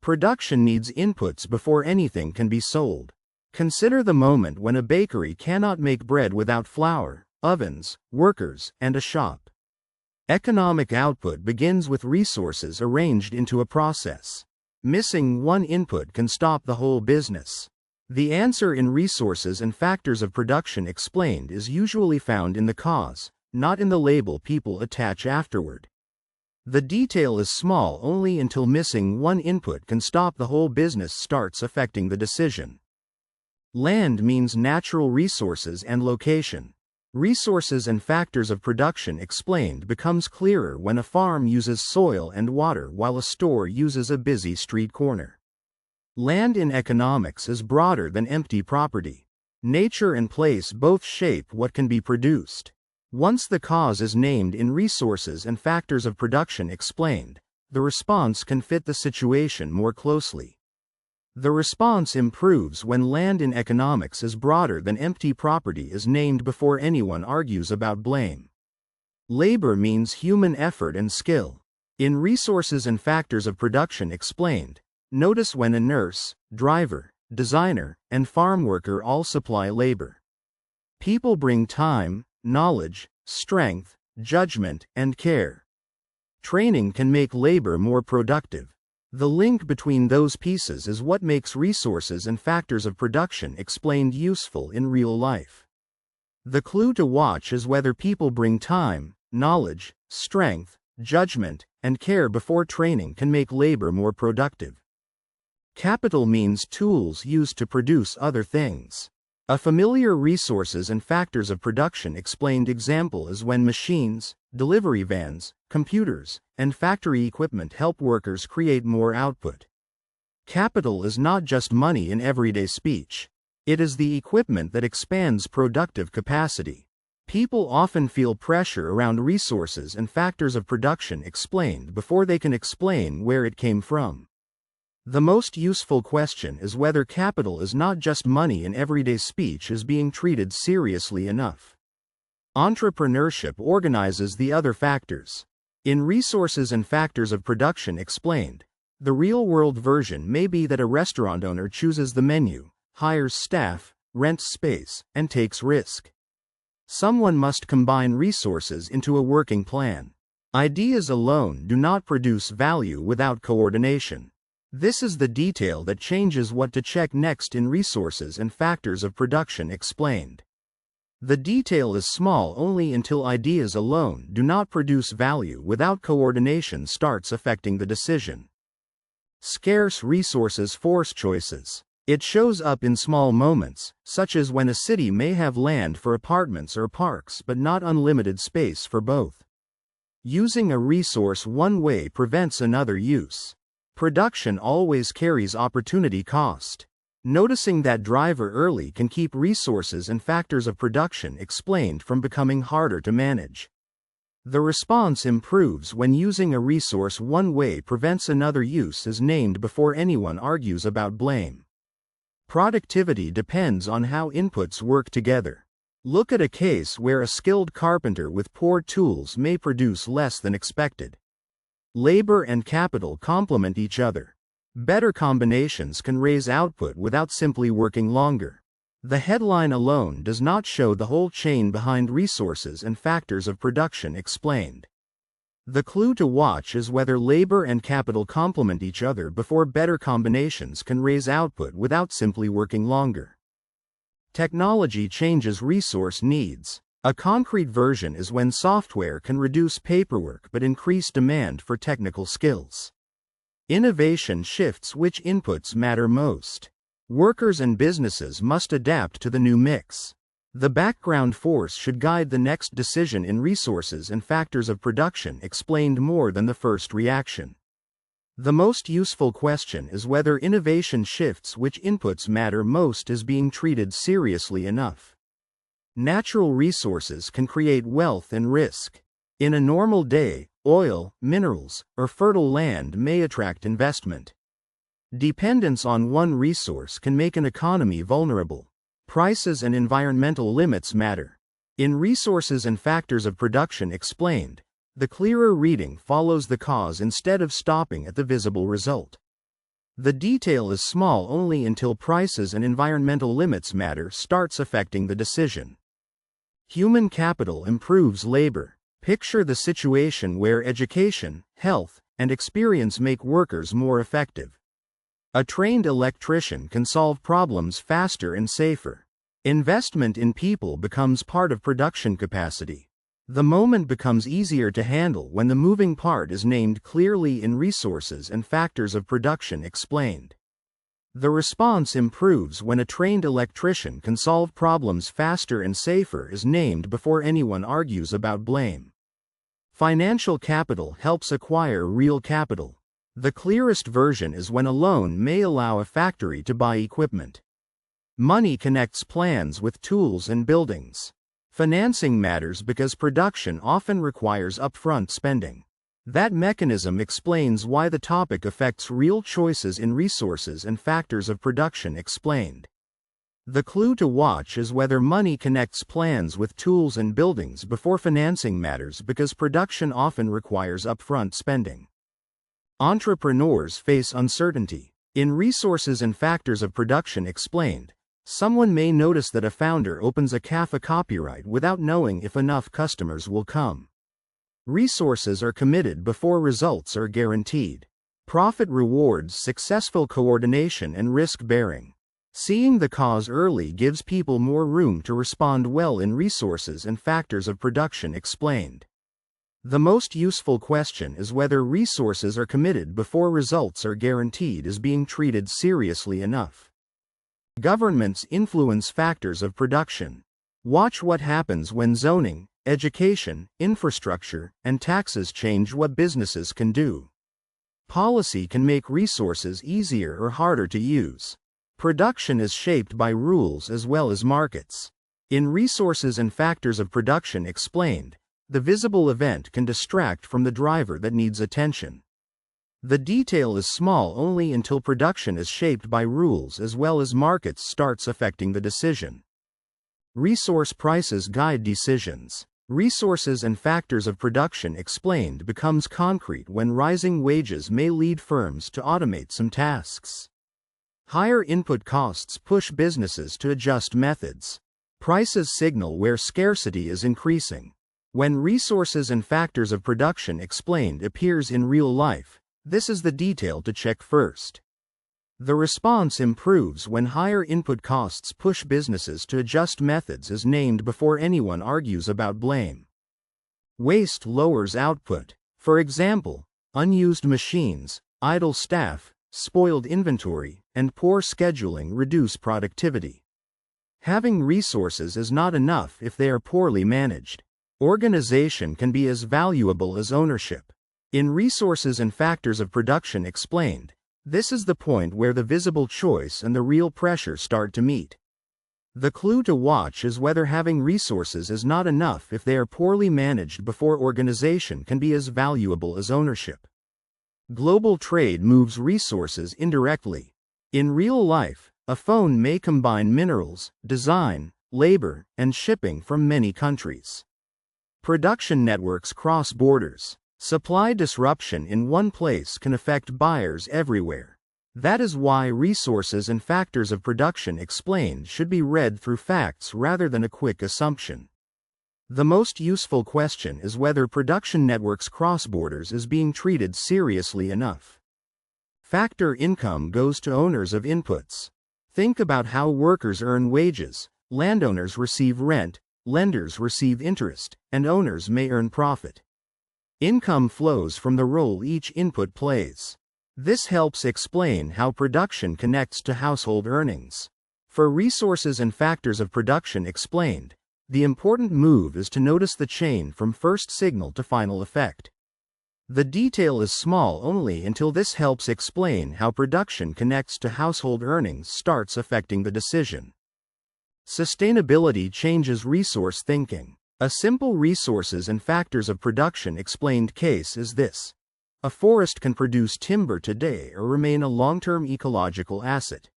Production needs inputs before anything can be sold. Consider the moment when a bakery cannot make bread without flour, ovens, workers, and a shop. Economic output begins with resources arranged into a process. Missing one input can stop the whole business. The answer in Resources and Factors of Production Explained is usually found in the cause, not in the label people attach afterward. The detail is small only until missing one input can stop the whole business starts affecting the decision. Land means natural resources and location. Resources and Factors of Production Explained becomes clearer when a farm uses soil and water while a store uses a busy street corner. Land in economics is broader than empty property. Nature and place both shape what can be produced. Once the cause is named in Resources and Factors of Production Explained, the response can fit the situation more closely. The response improves when land in economics is broader than empty property is named before anyone argues about blame. Labor means human effort and skill. In Resources and Factors of Production Explained, notice when a nurse, driver, designer, and farm worker all supply labor. People bring time, knowledge, strength, judgment, and care. Training can make labor more productive. The link between those pieces is what makes Resources and Factors of Production Explained useful in real life. The clue to watch is whether people bring time, knowledge, strength, judgment, and care before training can make labor more productive. Capital means tools used to produce other things. A familiar Resources and Factors of Production Explained example is when machines, delivery vans, computers, and factory equipment help workers create more output. Capital is not just money in everyday speech. It is the equipment that expands productive capacity. People often feel pressure around Resources and Factors of Production Explained before they can explain where it came from. The most useful question is whether capital is not just money in everyday speech is being treated seriously enough. Entrepreneurship organizes the other factors. In Resources and Factors of Production Explained, the real-world version may be that a restaurant owner chooses the menu, hires staff, rents space, and takes risk. Someone must combine resources into a working plan. Ideas alone do not produce value without coordination. This is the detail that changes what to check next in Resources and Factors of Production Explained. The detail is small only until ideas alone do not produce value without coordination starts affecting the decision. Scarce resources force choices. It shows up in small moments, such as when a city may have land for apartments or parks but not unlimited space for both. Using a resource one way prevents another use. Production always carries opportunity cost. Noticing that driver early can keep Resources and Factors of Production Explained from becoming harder to manage. The response improves when using a resource one way prevents another use is named before anyone argues about blame. Productivity depends on how inputs work together. Look at a case where a skilled carpenter with poor tools may produce less than expected. Labor and capital complement each other. Better combinations can raise output without simply working longer. The headline alone does not show the whole chain behind Resources and Factors of Production Explained. The clue to watch is whether labor and capital complement each other before better combinations can raise output without simply working longer. Technology changes resource needs. A concrete version is when software can reduce paperwork but increase demand for technical skills. Innovation shifts which inputs matter most. Workers and businesses must adapt to the new mix. The background force should guide the next decision in Resources and Factors of Production Explained more than the first reaction. The most useful question is whether innovation shifts which inputs matter most is being treated seriously enough. Natural resources can create wealth and risk. In a normal day, oil, minerals, or fertile land may attract investment. Dependence on one resource can make an economy vulnerable. Prices and environmental limits matter. In Resources and Factors of Production Explained, the clearer reading follows the cause instead of stopping at the visible result. The detail is small only until prices and environmental limits matter starts affecting the decision. Human capital improves labor. Picture the situation where education, health, and experience make workers more effective. A trained electrician can solve problems faster and safer. Investment in people becomes part of production capacity. The moment becomes easier to handle when the moving part is named clearly in resources and factors of production explained. The response improves when a trained electrician can solve problems faster and safer is named before anyone argues about blame. Financial capital helps acquire real capital. The clearest version is when a loan may allow a factory to buy equipment. Money connects plans with tools and buildings. Financing matters because production often requires upfront spending. That mechanism explains why the topic affects real choices in resources and factors of production explained. The clue to watch is whether money connects plans with tools and buildings before financing matters because production often requires upfront spending. Entrepreneurs face uncertainty. In resources and factors of production explained, someone may notice that a founder opens a cafe copyright without knowing if enough customers will come. Resources are committed before results are guaranteed. Profit rewards successful coordination and risk-bearing. Seeing the cause early gives people more room to respond well in resources and factors of production explained. The most useful question is whether resources are committed before results are guaranteed is being treated seriously enough. Governments influence factors of production. Watch what happens when zoning, education, infrastructure, and taxes change what businesses can do. Policy can make resources easier or harder to use. Production is shaped by rules as well as markets. In resources and factors of production explained, the visible event can distract from the driver that needs attention. The detail is small only until production is shaped by rules as well as markets starts affecting the decision. Resource prices guide decisions. Resources and factors of production explained becomes concrete when rising wages may lead firms to automate some tasks. Higher input costs push businesses to adjust methods. Prices signal where scarcity is increasing. When resources and factors of production explained appears in real life, this is the detail to check first. The response improves when higher input costs push businesses to adjust methods as named before anyone argues about blame. Waste lowers output. For example, unused machines, idle staff, spoiled inventory, and poor scheduling reduce productivity. Having resources is not enough if they are poorly managed. Organization can be as valuable as ownership. In resources and factors of production explained, this is the point where the visible choice and the real pressure start to meet. The clue to watch is whether having resources is not enough if they are poorly managed before organization can be as valuable as ownership. Global trade moves resources indirectly. In real life, a phone may combine minerals, design, labor, and shipping from many countries. Production networks cross borders. Supply disruption in one place can affect buyers everywhere. That is why resources and factors of production explained should be read through facts rather than a quick assumption. The most useful question is whether production networks cross borders is being treated seriously enough. Factor income goes to owners of inputs. Think about how workers earn wages, landowners receive rent, lenders receive interest, and owners may earn profit. Income flows from the role each input plays. This helps explain how production connects to household earnings. For resources and factors of production explained, the important move is to notice the chain from first signal to final effect. The detail is small only until this helps explain how production connects to household earnings starts affecting the decision. Sustainability changes resource thinking. A simple resources and factors of production explained case is this. A forest can produce timber today or remain a long-term ecological asset.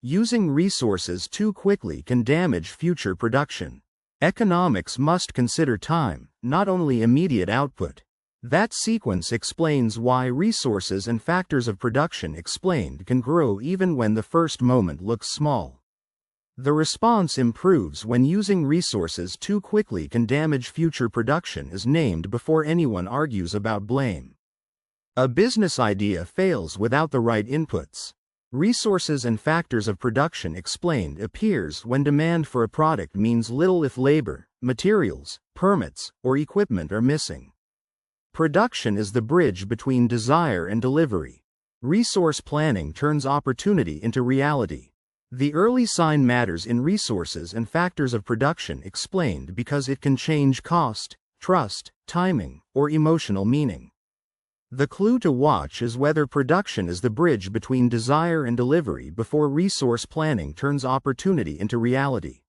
Using resources too quickly can damage future production. Economics must consider time, not only immediate output. That sequence explains why resources and factors of production explained can grow even when the first moment looks small. The response improves when using resources too quickly can damage future production is named before anyone argues about blame. A business idea fails without the right inputs. Resources and factors of production explained appears when demand for a product means little if labor, materials, permits, or equipment are missing. Production is the bridge between desire and delivery. Resource planning turns opportunity into reality. The early sign matters in resources and factors of production explained because it can change cost, trust, timing, or emotional meaning. The clue to watch is whether production is the bridge between desire and delivery before resource planning turns opportunity into reality.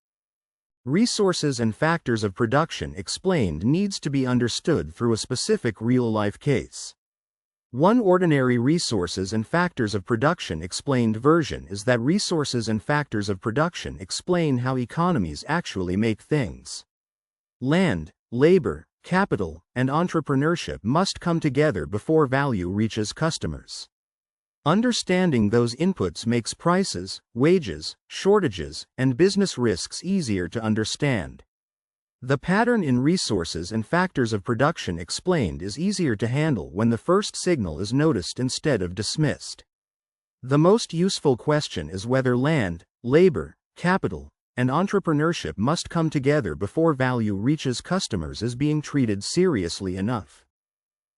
Resources and factors of production explained needs to be understood through a specific real-life case. One ordinary resources and factors of production explained version is that resources and factors of production explain how economies actually make things. Land, labor, capital, and entrepreneurship must come together before value reaches customers. Understanding those inputs makes prices, wages, shortages, and business risks easier to understand. The pattern in resources and factors of production explained is easier to handle when the first signal is noticed instead of dismissed. The most useful question is whether land, labor, capital, and entrepreneurship must come together before value reaches customers is being treated seriously enough.